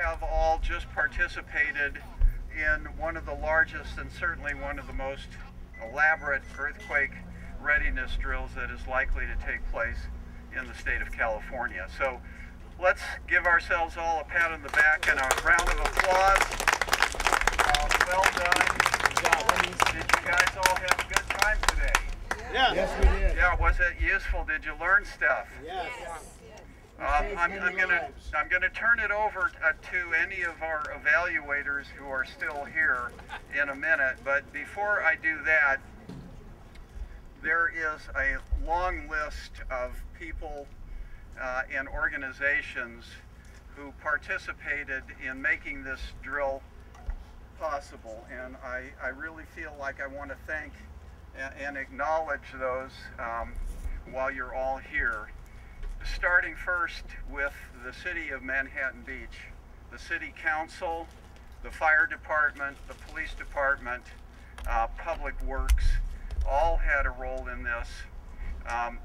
have all just participated in one of the largest and certainly one of the most elaborate earthquake readiness drills that is likely to take place in the state of California. So let's give ourselves all a pat on the back and a round of applause. Well done. Did you guys all have a good time today? Yeah. Yes, we did. Yeah, was it useful? Did you learn stuff? Yes. I'm gonna turn it over to any of our evaluators who are still here in a minute, but before I do that, there is a long list of people and organizations who participated in making this drill possible, and I really feel like I want to thank and acknowledge those while you're all here. Starting first with the City of Manhattan Beach, the City Council, the Fire Department, the Police Department, Public Works, all had a role in this.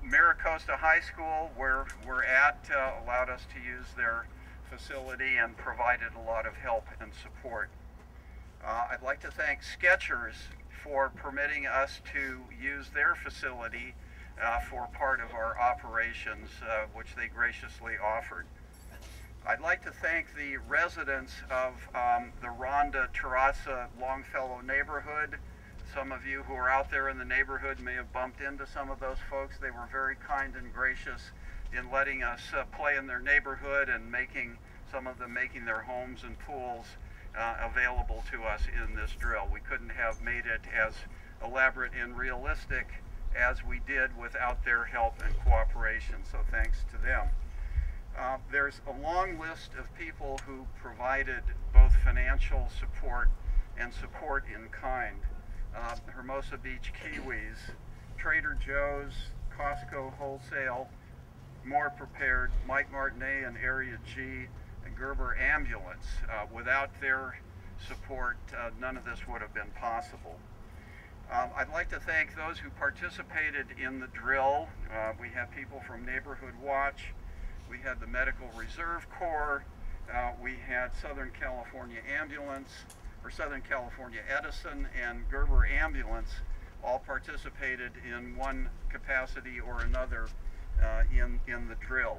Mira Costa High School, where we're at, allowed us to use their facility and provided a lot of help and support. I'd like to thank Skechers for permitting us to use their facility for part of our operations, which they graciously offered. I'd like to thank the residents of the Ronda Terraza Longfellow neighborhood. Some of you who are out there in the neighborhood may have bumped into some of those folks. They were very kind and gracious in letting us play in their neighborhood and some of them making their homes and pools available to us in this drill. We couldn't have made it as elaborate and realistic as we did without their help and cooperation, so thanks to them. There's a long list of people who provided both financial support and support in kind. Hermosa Beach Kiwis, Trader Joe's, Costco Wholesale, More Prepared, Mike Martinet and Area G, and Gerber Ambulance. Without their support, none of this would have been possible. I'd like to thank those who participated in the drill. We had people from Neighborhood Watch, we had the Medical Reserve Corps, we had Southern California Ambulance, or Southern California Edison, and Gerber Ambulance all participated in one capacity or another in the drill.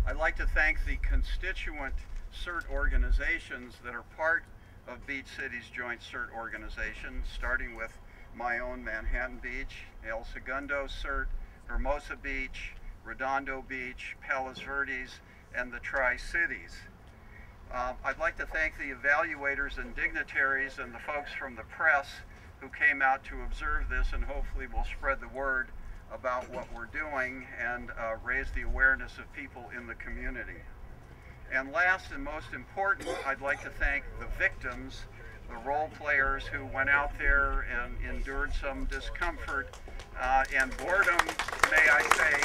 I'd like to thank the constituent CERT organizations that are part of Beach City's joint CERT organization, starting with my own Manhattan Beach, El Segundo CERT, Hermosa Beach, Redondo Beach, Palos Verdes, and the Tri-Cities. I'd like to thank the evaluators and dignitaries and the folks from the press who came out to observe this and hopefully will spread the word about what we're doing and raise the awareness of people in the community. And last and most important, I'd like to thank the victims, the role players who went out there and endured some discomfort and boredom, may I say,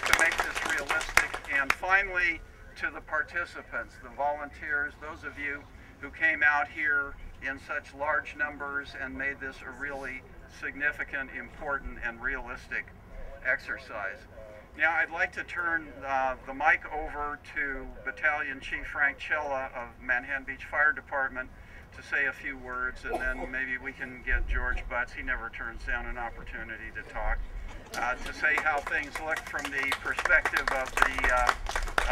to make this realistic. And finally, to the participants, the volunteers, those of you who came out here in such large numbers and made this a really significant, important, and realistic exercise. Now I'd like to turn the mic over to Battalion Chief Frank Cella of Manhattan Beach Fire Department to say a few words, and then maybe we can get George Butts, he never turns down an opportunity to talk, to say how things look from the perspective of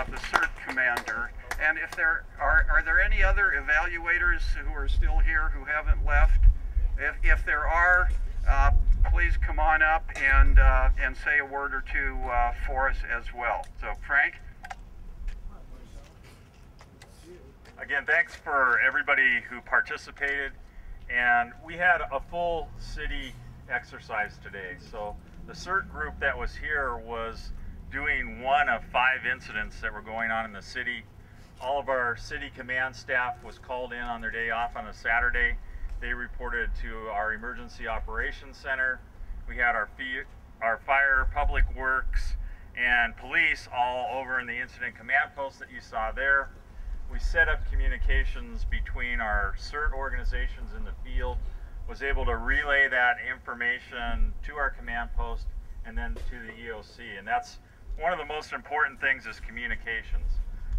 the CERT commander. And if there are there any other evaluators who are still here who haven't left? If there are, please come on up and say a word or two for us as well. So, Frank? Again, thanks for everybody who participated, and we had a full city exercise today. So the CERT group that was here was doing one of 5 incidents that were going on in the city. All of our city command staff was called in on their day off on a Saturday. They reported to our emergency operations center. We had our fire, public works, and police all over in the incident command post that you saw there. We set up communications between our CERT organizations in the field, was able to relay that information to our command post and then to the EOC. And that's one of the most important things is communications.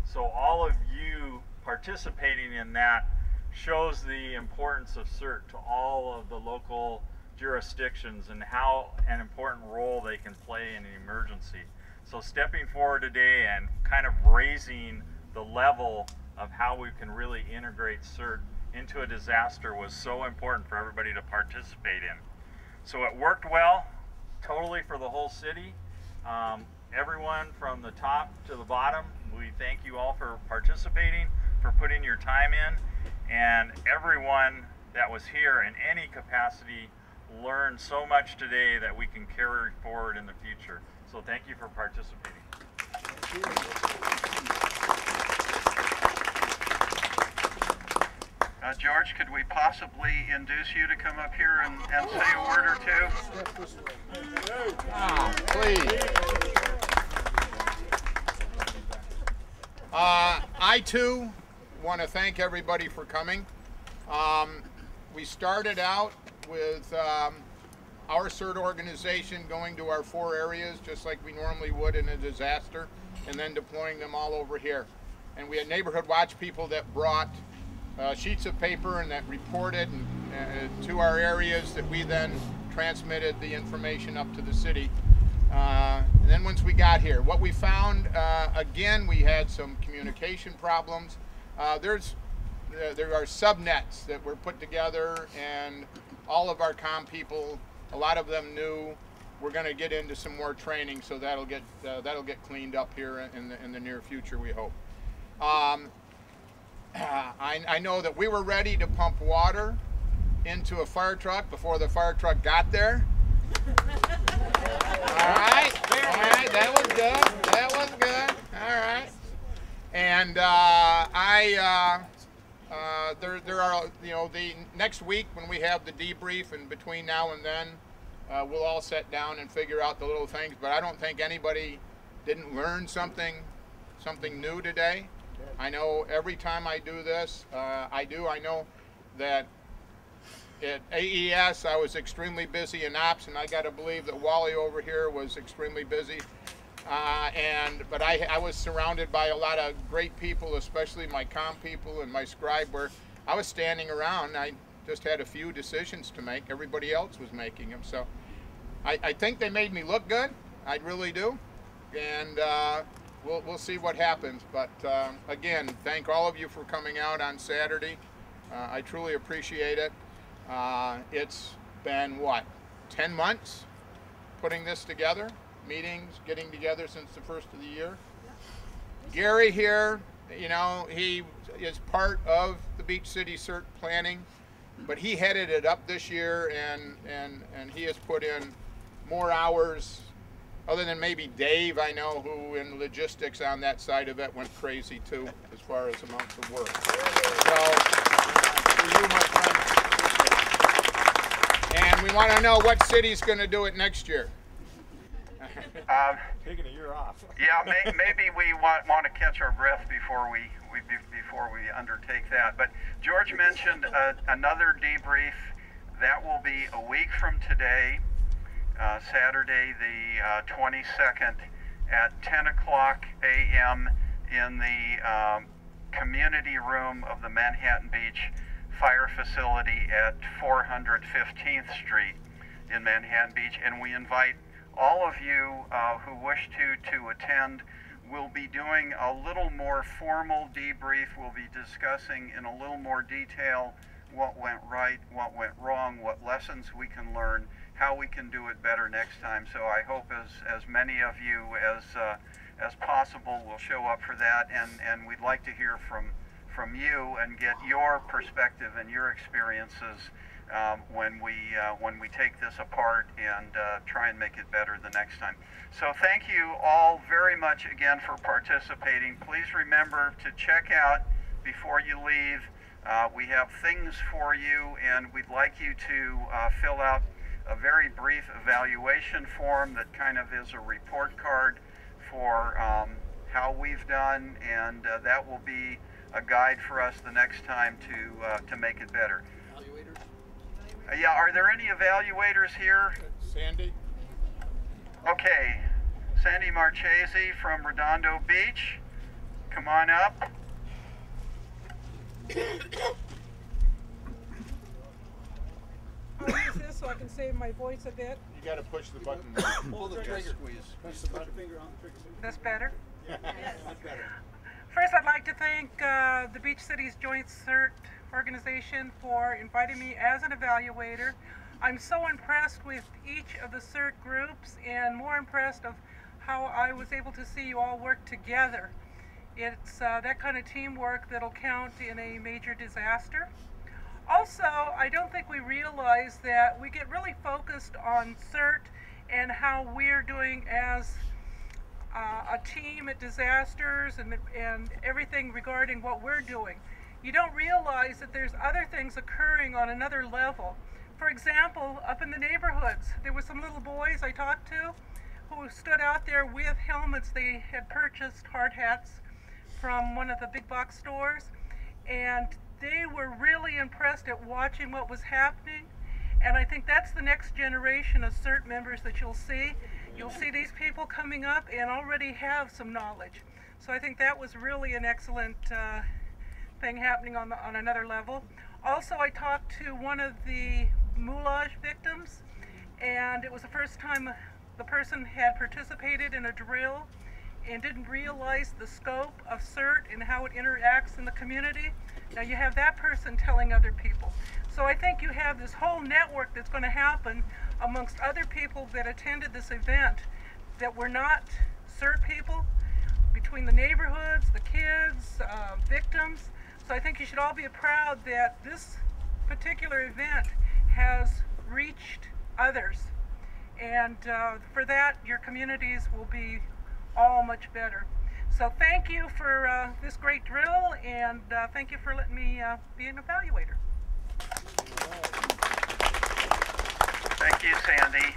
So all of you participating in that shows the importance of CERT to all of the local jurisdictions and how an important role they can play in an emergency. So stepping forward today and kind of raising the level of how we can really integrate CERT into a disaster was so important for everybody to participate in. So it worked well, totally for the whole city. Everyone from the top to the bottom, we thank you all for participating, for putting your time in, and everyone that was here in any capacity learned so much today that we can carry forward in the future. So thank you for participating. George, could we possibly induce you to come up here and say a word or two? Please. I too want to thank everybody for coming. We started out with our CERT organization going to our 4 areas just like we normally would in a disaster, and then deploying them all over here. And we had neighborhood watch people that brought sheets of paper and that reported to our areas, that we then transmitted the information up to the city. And then once we got here, what we found, again, we had some communication problems. There are subnets that were put together, and all of our comm people, a lot of them knew. We're going to get into some more training, so that'll get cleaned up here in the near future, we hope. I know that we were ready to pump water into a fire truck before the fire truck got there. All right, that was good. That was good. All right. And there are, the next week when we have the debrief, and between now and then, we'll all sit down and figure out the little things. But I don't think anybody didn't learn something new today. I know every time I do this, I know that at AES I was extremely busy in ops, and I got to believe that Wally over here was extremely busy. But I was surrounded by a lot of great people, especially my comm people and my scribe, where I was standing around. I just had a few decisions to make. Everybody else was making them. So I think they made me look good. I really do. And we'll see what happens. But again, thank all of you for coming out on Saturday. I truly appreciate it. It's been, what, 10 months putting this together? Meetings, getting together since the first of the year. Gary here, he is part of the Beach City CERT planning, but he headed it up this year, and he has put in more hours, other than maybe Dave, I know, who in logistics on that side of it went crazy too, as far as amounts of work. So, for you, my friend. And we want to know what city's going to do it next year. Taking a year off. Yeah, maybe we want to catch our breath before we undertake that. But George mentioned another debrief. That will be a week from today, Saturday the 22nd at 10 o'clock a.m. in the community room of the Manhattan Beach Fire Facility at 415th Street in Manhattan Beach, and we invite all of you who wish to attend. We'll be doing a little more formal debrief. We'll be discussing in a little more detail what went right, what went wrong, what lessons we can learn, how we can do it better next time. So I hope as many of you as possible will show up for that, and we'd like to hear from you and get your perspective and your experiences when we take this apart and try and make it better the next time. So thank you all very much again for participating. Please remember to check out before you leave. We have things for you, and we'd like you to fill out a very brief evaluation form that kind of is a report card for how we've done, and that will be a guide for us the next time to make it better. Yeah, are there any evaluators here? Sandy? Okay, Sandy Marchese from Redondo Beach. Come on up. I'll use this so I can save my voice a bit. You got to push the button. Pull the trigger. Squeeze. This better? Yes. That's better. First, I'd like to thank the Beach Cities Joint CERT organization for inviting me as an evaluator. I'm so impressed with each of the CERT groups and more impressed of how I was able to see you all work together. It's that kind of teamwork that'll count in a major disaster. Also, I don't think we realize that we get really focused on CERT and how we're doing as a team at disasters and everything regarding what we're doing. You don't realize that there's other things occurring on another level. For example, up in the neighborhoods, there were some little boys I talked to who stood out there with helmets. They had purchased hard hats from one of the big box stores, and they were really impressed at watching what was happening. And I think that's the next generation of CERT members that you'll see. You'll see these people coming up and already have some knowledge. So I think that was really an excellent thing happening on another level. Also, I talked to one of the moulage victims, and it was the first time the person had participated in a drill and didn't realize the scope of CERT and how it interacts in the community. Now you have that person telling other people. So I think you have this whole network that's going to happen amongst other people that attended this event that were not CERT people, between the neighborhoods, the kids, victims. So I think you should all be proud that this particular event has reached others. And for that, your communities will be all much better. So thank you for this great drill, and thank you for letting me be an evaluator. Thank you, Sandy.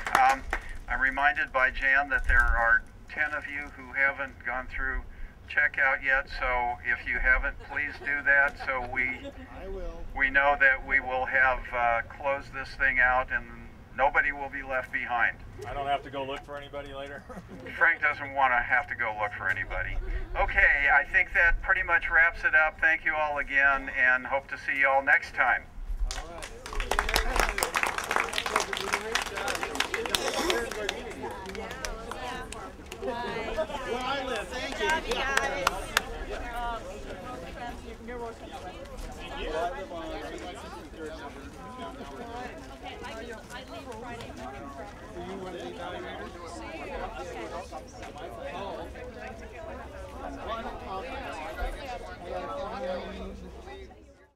I'm reminded by Jan that there are 10 of you who haven't gone through checkout yet, so if you haven't, please do that so we know that we will have closed this thing out and nobody will be left behind. I don't have to go look for anybody later. Frank doesn't want to have to go look for anybody. Okay, I think that pretty much wraps it up. Thank you all again, and hope to see you all next time. Where I live, thank you. I leave Friday morning. So you want to be evaluated?